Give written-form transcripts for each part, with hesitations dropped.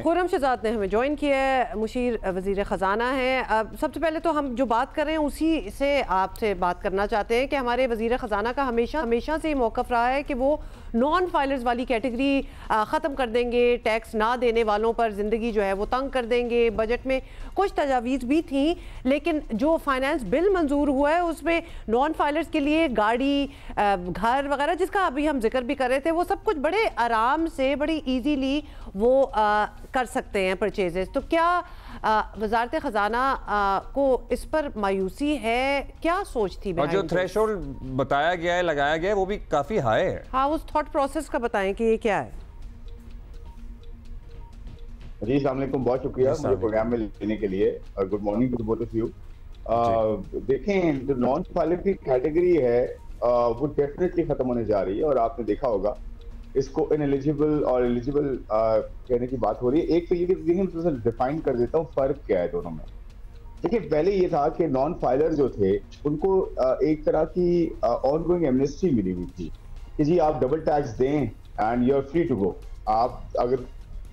खुर्रम शहजाद ने हमें ज्वाइन किया है, मुशीर वज़ीर ख़जाना है। सबसे पहले तो हम जो बात कर रहे हैं उसी से आपसे बात करना चाहते हैं कि हमारे वज़ीर ख़जाना का हमेशा से मौक़िफ़ रहा है कि वो नॉन फाइलर्स वाली कैटेगरी ख़त्म कर देंगे, टैक्स ना देने वालों पर ज़िंदगी जो है वो तंग कर देंगे। बजट में कुछ तजावीज़ भी थी, लेकिन जो फाइनेंस बिल मंजूर हुआ है उसमें नॉन फाइलर्स के लिए गाड़ी, घर वगैरह जिसका अभी हम जिक्र भी कर रहे थे, वो सब कुछ बड़े आराम से, बड़ी ईजीली वो कर सकते हैं परचेजेस। तो क्या वजारत ख़जाना को इस पर मायूसी है? क्या सोच थी? और जो थ्रेशोल्ड बताया गया है, लगाया गया है, वो भी काफी हाई है। हाँ, उस थॉट प्रोसेस का बताएं कि ये क्या है। जी अस्सलाम वालेकुम, बहुत शुक्रिया मुझे प्रोग्राम में लेने के लिए और good morning to both of you. देखें, जो नॉन फाइलर की कैटेगरी है वो डेफिनेटली खत्म होने जा रही है और आपने देखा होगा इसको इनएलिजिबल और एलिजिबल कहने की बात हो रही है। एक तो ये कि डिफाइन कर देता हूँ फर्क क्या है दोनों में। देखिए, पहले ये था कि नॉन फाइलर जो थे उनको एक तरह की ऑनगोइंग एमनेस्टी मिली हुई थी कि जी आप डबल टैक्स दें and you are free to go. आप अगर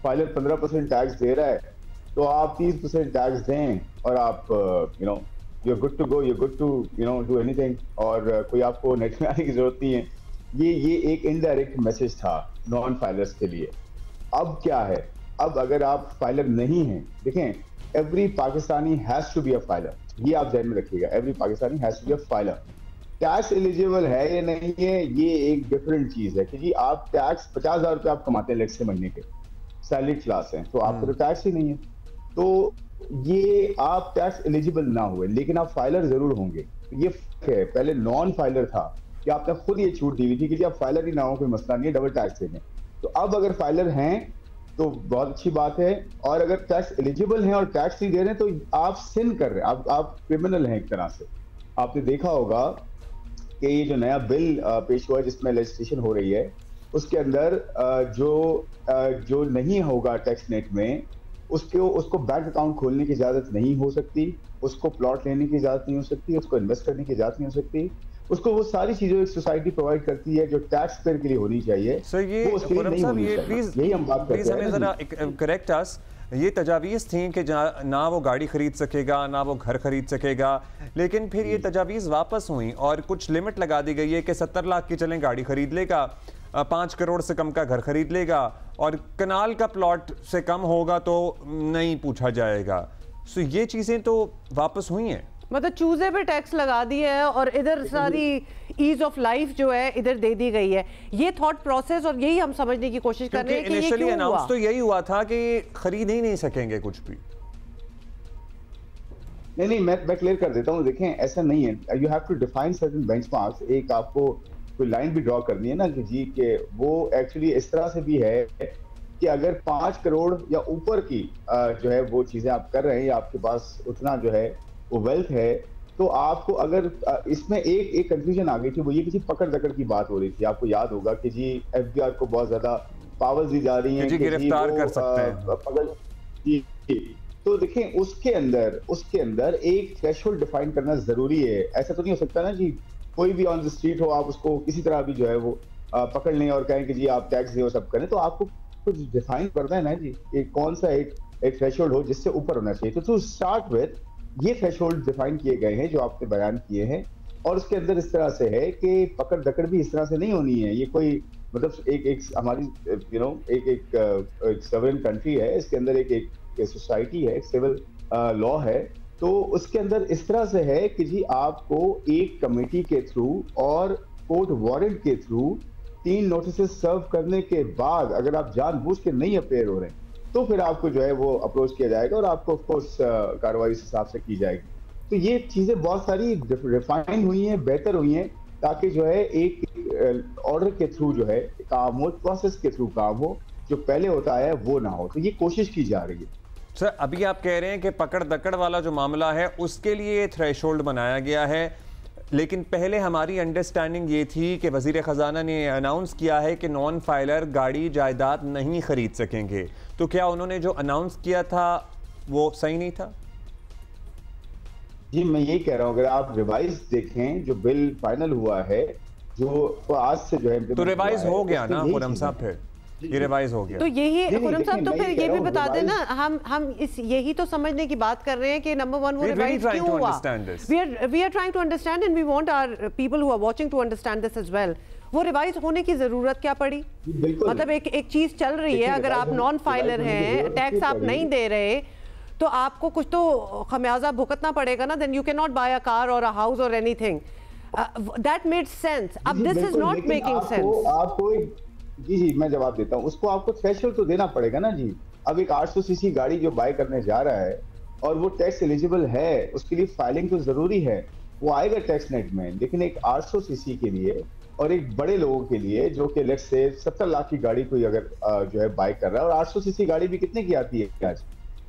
फाइलर 15% टैक्स दे रहा है तो आप 30% टैक्स दें और आप you are good to go, you are good to do anything, और कोई आपको नेट में आने की जरूरत नहीं है। ये एक इनडायरेक्ट मैसेज था नॉन फाइलर्स के लिए। अब क्या है, अब अगर आप फाइलर नहीं हैं, देखें, every Pakistani has to be a filer, ये आप ध्यान में रखिएगा। Every Pakistani has to be a filer. Tax eligible है या नहीं है ये एक डिफरेंट चीज है कि जी आप टैक्स 50,000 रुपये आप कमाते हैं लेट से महीने के, सैलरी क्लास है, तो आपको तो टैक्स ही नहीं है, तो ये आप टैक्स एलिजिबल ना हुए, लेकिन आप फाइलर जरूर होंगे। ये है, पहले नॉन फाइलर था कि आपने खुद ये छूट दी हुई थी कि आप फाइलर ही ना हो, कोई मसला नहीं है, डबल टैक्स देंगे। तो अब अगर फाइलर हैं तो बहुत अच्छी बात है, और अगर टैक्स एलिजिबल हैं और टैक्स नहीं दे रहे हैं तो आप सिन कर रहे हैं, आप क्रिमिनल हैं एक तरह से। आपने देखा होगा कि ये जो नया बिल पेश हुआ है जिसमें लेजिस्लेशन हो रही है, उसके अंदर जो नहीं होगा टैक्स नेट में उसको बैंक अकाउंट खोलने की इजाजत नहीं हो सकती, उसको प्लॉट लेने की इजाजत नहीं हो सकती, उसको इन्वेस्ट करने की इजाजत नहीं हो सकती, उसको वो सारी चीजें एक सोसाइटी प्रोवाइड करती है जो टैक्स पेयर के लिए होनी चाहिए। ये वो उसके लिए नहीं होनी चाहिए। यही हम बात करते हैं। जरा करेक्ट अस, ये तजावीज़ थी कि ना वो गाड़ी खरीद सकेगा ना वो घर खरीद सकेगा, लेकिन फिर ये तजावीज़ वापस हुई और कुछ लिमिट लगा दी गई है कि 70 लाख की चलें गाड़ी खरीद लेगा, 5 करोड़ से कम का घर खरीद लेगा, और कनाल का प्लॉट से कम होगा तो नहीं पूछा जाएगा। सो ये चीज़ें तो वापस हुई हैं, मतलब चूजे पे टैक्स लगा दिया है और इधर सारी ईज ऑफ लाइफ जो है इधर दे दी गई है। ये थॉट प्रोसेस, और यही हम समझने की कोशिश कर रहे हैं कि ये क्यों हुआ। तो यही हुआ था कि खरीद ही नहीं सकेंगे कुछ भी। नहीं, मैं क्लियर कर देता हूँ। देखें, ऐसा नहीं है। You have to define certain benchmarks. एक आपको कोई लाइन भी ड्रॉ करनी है ना कि जी के वो एक्चुअली इस तरह से भी है कि अगर 5 करोड़ या ऊपर की जो है वो चीजें आप कर रहे हैं, या आपके पास उतना जो है वो वेल्थ है, तो आपको अगर इसमें एक कंफ्यूजन आ गई थी, वो ये किसी पकड़ दकड़ की बात हो रही थी। आपको याद होगा कि जी एफबीआर को बहुत ज्यादा पावर्स दी जा रही हैं कि गिरफ्तार कर सकते हैं पकड़। तो देखें, उसके अंदर एक थ्रेशोल्ड डिफाइन करना जरूरी है। ऐसा तो नहीं हो सकता ना जी कोई भी ऑन द स्ट्रीट हो, आप उसको किसी तरह भी जो है वो पकड़ लें और कहें कि जी आप टैक्स दे सब करें। तो आपको कुछ डिफाइन करना है ना जी, कौन सा एक थ्रेशोल्ड हो जिससे ऊपर होना चाहिए। तो टू स्टार्ट विद ये थ्रेशोल्ड डिफाइन किए गए हैं जो आपने बयान किए हैं, और उसके अंदर इस तरह से है कि पकड़ दकड़ भी इस तरह से नहीं होनी है। ये कोई मतलब एक हमारी एक सॉवरेन कंट्री है, इसके अंदर एक सोसाइटी है, एक सिविल लॉ है, तो उसके अंदर इस तरह से है कि जी आपको एक कमेटी के थ्रू और कोर्ट वारंट के थ्रू 3 नोटिस सर्व करने के बाद अगर आप जानबूझ के नहीं अपेयर हो रहे हैं तो फिर आपको जो है वो अप्रोच किया जाएगा और आपको ऑफ कोर्स कार्रवाई इस हिसाब से की जाएगी। तो ये चीजें बहुत सारी रिफाइन हुई हैं, बेहतर हुई हैं, ताकि जो है एक ऑर्डर के थ्रू जो है काम हो, प्रोसेस के थ्रू काम हो, जो पहले होता है वो ना हो। तो ये कोशिश की जा रही है। सर, अभी आप कह रहे हैं कि पकड़ दकड़ वाला जो मामला है उसके लिए थ्रेशोल्ड बनाया गया है, लेकिन पहले हमारी अंडरस्टैंडिंग ये थी कि वज़ीर ख़जाना ने अनाउंस किया है कि नॉन फाइलर गाड़ी जायदाद नहीं खरीद सकेंगे। तो क्या उन्होंने जो अनाउंस किया था वो सही नहीं था? जी, मैं यही कह रहा हूँ, अगर आप रिवाइज देखें जो बिल फाइनल हुआ है, जो आज से जो है तो रिवाइज हो गया ना खुर्रम साहब? फिर ये रिवाइज हो गया। तो यही खुर्रम साहब, तो फिर ये भी बता देना, हम इस यही तो समझने की बात कर रहे हैं कि नंबर वन वो रिवाइज क्यों हुआ। We are trying to understand and we want our people who are watching to understand this as well. वो रिवाइज होने की जरूरत क्या पड़ी? मतलब एक चीज चल रही है, अगर आप नॉन फाइलर हैं, टैक्स आप नहीं दे रहे, तो आपको कुछ तो खमियाजा भुगतना पड़ेगा ना। Then you can not buy a car और अ हाउस और एनीथिंग। That made sense. अब this is not making sense. आपको जी मैं जवाब देता हूँ। उसको आपको थ्रेशोल्ड तो देना पड़ेगा ना जी। अब एक 800 सीसी गाड़ी जो बाय करने जा रहा है और वो टैक्स एलिजिबल है, उसके लिए फाइलिंग तो जरूरी है, वो आएगा टैक्स नेट में। लेकिन एक 800 सीसी के लिए और एक बड़े लोगों के लिए जो कि लेट्स से 70 लाख की गाड़ी कोई अगर जो है बाय कर रहा है, और 800 सीसी गाड़ी भी कितने की आती है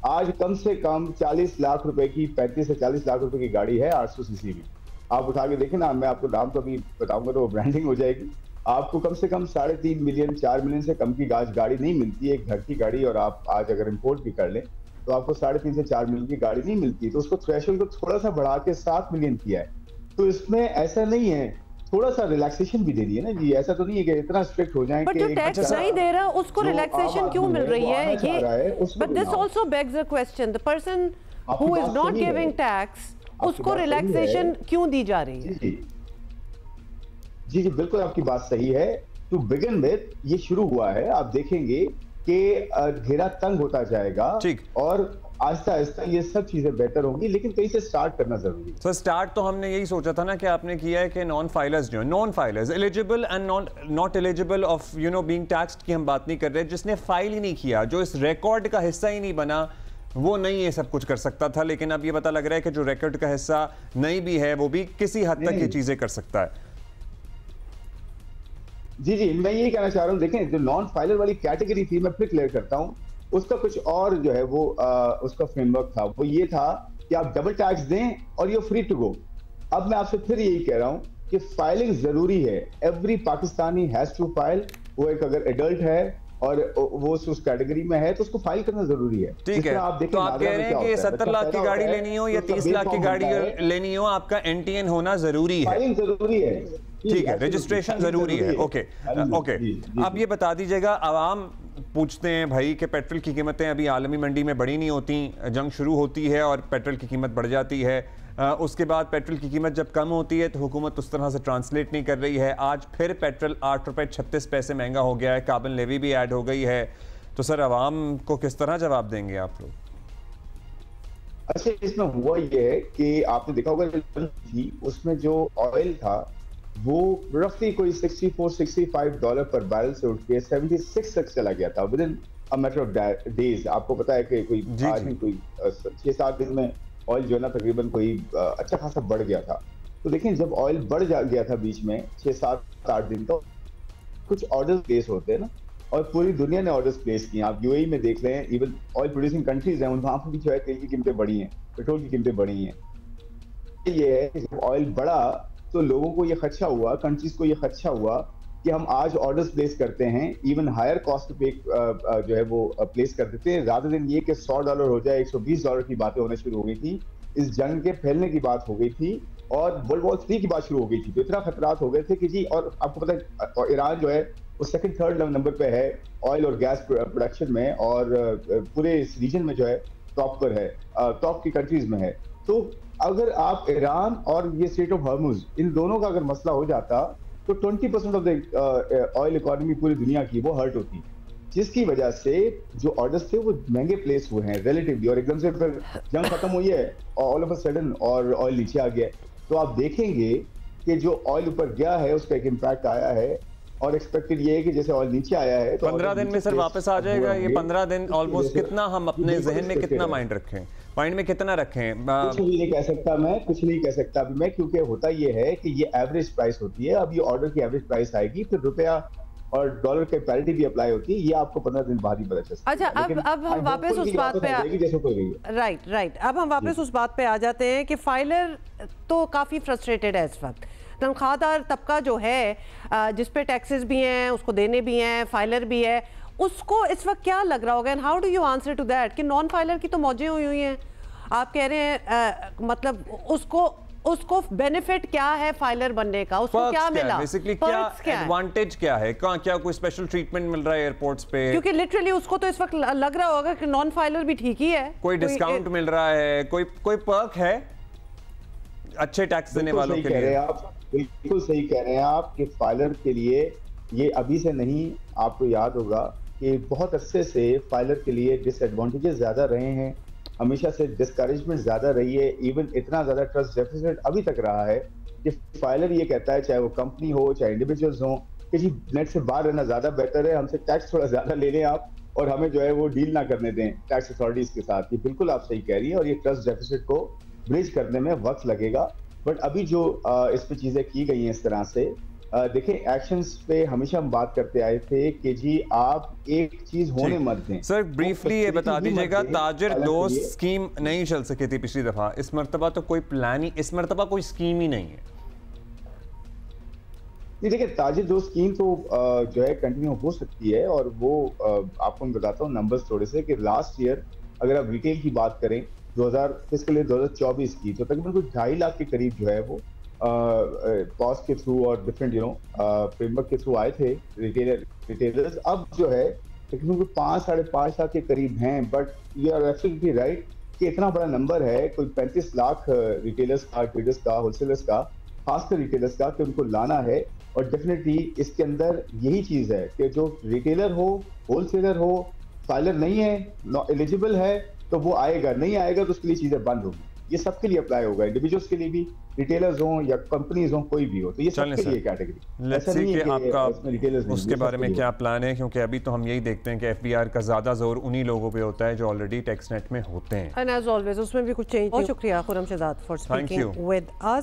आज कम से कम 40 लाख रुपए की, 35 से 40 लाख रुपए की गाड़ी है 800 सीसी भी। आप उठा के देखें ना, मैं आपको दाम तो अभी बताऊंगा तो वो ब्रांडिंग हो जाएगी। आपको कम से कम 3.5 मिलियन 4 मिलियन से कम की गाड़ी नहीं मिलती है, एक घर की गाड़ी। और आप आज अगर इंपोर्ट भी कर लें तो आपको 3.5 से 4 मिलियन की गाड़ी नहीं मिलती। तो उसको थ्रेशोल्ड को थोड़ा सा बढ़ा के 7 मिलियन किया है। तो इसमें ऐसा नहीं है, थोड़ा सा रिलैक्सेशन भी दे दी है ना जी। ऐसा तो नहीं है कि इतना स्ट्रिक्ट हो जाए। बट जो टैक्स नहीं दे रहा उसको रिलैक्सेशन क्यों मिल रही है? ये but this also bags the question, the person who is not giving tax, उसको रिलैक्सेशन क्यों दी जा रही है? जी बिल्कुल आपकी बात सही है। टू बिगिन विद ये शुरू हुआ है, आप देखेंगे कि घेरा तंग होता जाएगा और आहिस्ता आहिस्ता ये सब चीजें बेहतर होंगी, लेकिन कहीं से स्टार्ट करना जरूरी है। सर स्टार्ट तो हमने यही सोचा था ना कि आपने किया है कि नॉन फाइलर्स जो है, non filers eligible and not eligible of being taxed की हम बात नहीं कर रहे। जिसने फाइल ही नहीं किया, जो इस रिकॉर्ड का हिस्सा ही नहीं बना, वो नहीं ये सब कुछ कर सकता था। लेकिन अब ये पता लग रहा है कि जो रिकॉर्ड का हिस्सा नहीं भी है, वो भी किसी हद तक ये चीजें कर सकता है। जी मैं यही कहना चाह रहा हूँ। देखें, जो नॉन फाइलर वाली कैटेगरी थी, मैं फिर क्लियर करता हूँ, उसका कुछ और जो है वो उसका फ्रेमवर्क था। वो ये था कि आप डबल टैक्स दें और यू फ्री टू गो। अब मैं आपसे फिर यही कह रहा हूँ कि फाइलिंग जरूरी है। Every Pakistani has to file. वो एक अगर एडल्ट है और वो उस कैटेगरी में है तो उसको फाइल करना जरूरी है। ठीक है, तो आप कह रहे हैं कि 70 लाख की गाड़ी लेनी हो या 30 लाख की गाड़ी लेनी हो, आपका NTN होना जरूरी है। फाइलिंग जरूरी है, ठीक है, रजिस्ट्रेशन जरूरी है। ओके। अब ये बता दीजिएगा, आवाम पूछते हैं भाई कि पेट्रोल की कीमतें अभी आलमी मंडी में बढ़ी नहीं होती, जंग शुरू होती है और पेट्रोल की कीमत बढ़ जाती है। उसके बाद पेट्रोल की कीमत जब कम होती है तो हुकूमत उस तरह से ट्रांसलेट नहीं कर रही है। आज फिर पेट्रोल 8 रुपये 36 पैसे महंगा हो गया है, कार्बन लेवी भी ऐड हो गई है। तो सर आवाम को किस तरह जवाब देंगे आप लोग? अच्छा, इसमें हुआ ये है कि आपने देखा होगा उसमें जो ऑयल था वो रफली कोई $64-65 पर बैरल से उठ के 76 तक चला गया था with in a matter of days. आपको पता है कि कोई 6-7 दिन में ऑयल जो है ना तकरीबन कोई अच्छा खासा बढ़ गया था। तो देखिए, जब ऑयल बढ़ गया था बीच में 6-7-8 दिन, तो कुछ ऑर्डर्स प्लेस होते हैं ना, और पूरी दुनिया ने ऑर्डर्स प्लेस किए। आप यूएई में देख लें, इवन ऑयल प्रोड्यूसिंग कंट्रीज हैं, वहां पर भी जो है तेल की कीमतें बढ़ी हैं, पेट्रोल की कीमतें बढ़ी हैं। ये है कि जब ऑयल बढ़ा तो लोगों को ये खदशा हुआ, कंट्रीज को ये खदशा हुआ कि हम आज ऑर्डर्स प्लेस करते हैं, इवन हायर कॉस्ट पे जो है वो प्लेस कर देते हैं, रादर देन ये कि $100 हो जाए, $120 की बातें होने शुरू हो गई थी। इस जंग के फैलने की बात हो गई थी और वर्ल्ड वॉर 3 की बात शुरू हो गई थी। तो इतना खतरात हो गए थे कि जी, और आपको पता है ईरान जो है वो 2nd-3rd नंबर पे है ऑयल और गैस प्रोडक्शन में, और पूरे इस रीजन में जो है टॉप पर है, टॉप की कंट्रीज में है। तो अगर आप ईरान और ये स्ट्रेट ऑफ हॉर्मुज, इन दोनों का अगर मसला हो जाता तो 20% ऑफ द ऑयल इकोनॉमी पूरी दुनिया की वो हर्ट होती, जिसकी वजह से जो ऑर्डर्स थे वो महंगे प्लेस हुए हैं रिलेटिवली, और एकदम से फिर जंग खत्म हुई है और ऑल ऑफ अ सडन और ऑयल नीचे आ गया। तो आप देखेंगे कि जो ऑयल ऊपर गया है उसका एक इम्पैक्ट आया है, और एक्सपेक्टेड ये है कि जैसे ऑयल नीचे आया है तो 15 दिन में सर वापस आ जाएगा। ये 15 दिन ऑलमोस्ट कितना हम अपने जहन में कितना माइंड में कितना रखें? कुछ नहीं कह सकता मैं, क्योंकि होता ये है कि ये एवरेज प्राइस होती है। अब ये ऑर्डर की एवरेज प्राइस आएगी, फिर रुपया और डॉलर के पैरिटी भी अप्लाई होती है। ये आपको 15 दिन बाद ही पता चल सकता है। अच्छा, अब हम वापस उस बात पे राइट अब हम वापस उस बात पे आ जाते हैं कि फाइलर तो काफी फ्रस्ट्रेटेड है इस वक्त। तनख्वाहदार तबका जो है, जिस पे टैक्सेस भी हैं, उसको देने भी हैं, फाइलर भी है, उसको इस वक्त क्या लग रहा होगा? And how do you answer to that कि नॉन फाइलर की तो मौजें हुई हैं। आप कह रहे हैं मतलब उसको उसको बेनिफिट क्या है फाइलर बनने का, उसको क्या मिला, बेसिकली क्या एडवांटेज क्या है, क्या कोई स्पेशल ट्रीटमेंट मिल रहा है एयरपोर्ट्स पे? क्योंकि लिटरली उसको तो इस वक्त लग रहा होगा कि नॉन फाइलर भी ठीक ही है। कोई डिस्काउंट मिल रहा है, कोई पर्क है अच्छे टैक्स देने वालों के लिए? आप बिल्कुल सही कह रहे हैं आप कि फाइलर के लिए ये अभी से नहीं, आपको याद होगा कि बहुत अरसे से फाइलर के लिए डिसएडवांटेजेस ज्यादा रहे हैं, हमेशा से डिस्करेजमेंट ज्यादा रही है। इवन इतना ज्यादा ट्रस्ट डेफिसिट अभी तक रहा है कि फाइलर ये कहता है, चाहे वो कंपनी हो चाहे इंडिविजुअल्स हो, कि जी नेट से बाहर रहना ज्यादा बेटर है, हमसे टैक्स थोड़ा ज्यादा ले लें आप और हमें जो है वो डील ना करने दें टैक्स अथॉरिटीज के साथ। ये बिल्कुल आप सही कह रही है और ये ट्रस्ट डेफिसिट को ब्रिज करने में वक्त लगेगा। बट अभी जो इस पे चीजें की गई हैं इस तरह से, देखिए एक्शंस पे हमेशा हम बात करते आए थे कि जी आप एक चीज होने मत दें। सर ब्रीफली ये बता दीजिएगा, ताजिर दोस्त स्कीम नहीं चल सकी थी पिछली दफा, इस मर्तबा तो कोई प्लान ही, इस मर्तबा कोई स्कीम ही नहीं है। देखिए ताजिर दोस्त स्कीम तो जो है कंटिन्यू हो सकती है और वो आपको मैं बताता हूँ नंबर्स थोड़े से कि लास्ट ईयर अगर आप रिटेल की बात करें 2024 की, तो तकरीबन कुछ 2.5 लाख के करीब जो है वो पॉज के थ्रू और डिफरेंट फ्रेमवर्क के थ्रू आए थे रिटेलर्स। अब जो है तकरीबन 5-5.5 लाख के करीब हैं। But you are absolutely right कि इतना बड़ा नंबर है, कोई 35 लाख रिटेलर्स का, ट्रेडर्स का, होलसेलर्स का, खासकर रिटेलर्स का, कि उनको लाना है। और डेफिनेटली इसके अंदर यही चीज है कि जो रिटेलर हो, होलसेलर हो, फाइलर नहीं है, एलिजिबल है, तो वो आएगा, नहीं आएगा तो उसके लिए चीजें बंद होगी। ये सबके लिए अप्लाई होगा, इंडिविजुअल्स के लिए भी, रिटेलर्स हो या कंपनीज हो, कोई भी हो, तो ये सबके लिए कैटेगरी। ऐसा नहीं है कि आपका उसके बारे में क्या प्लान है, क्योंकि अभी तो हम यही देखते हैं कि एफबीआर का ज्यादा जोर उन्हीं लोगों पे होता है जो ऑलरेडी टैक्स नेट में होते हैं। एंड एज ऑलवेज उसमें भी कुछ चेंज। बहुत शुक्रिया Khurram Shahzad for speaking with us.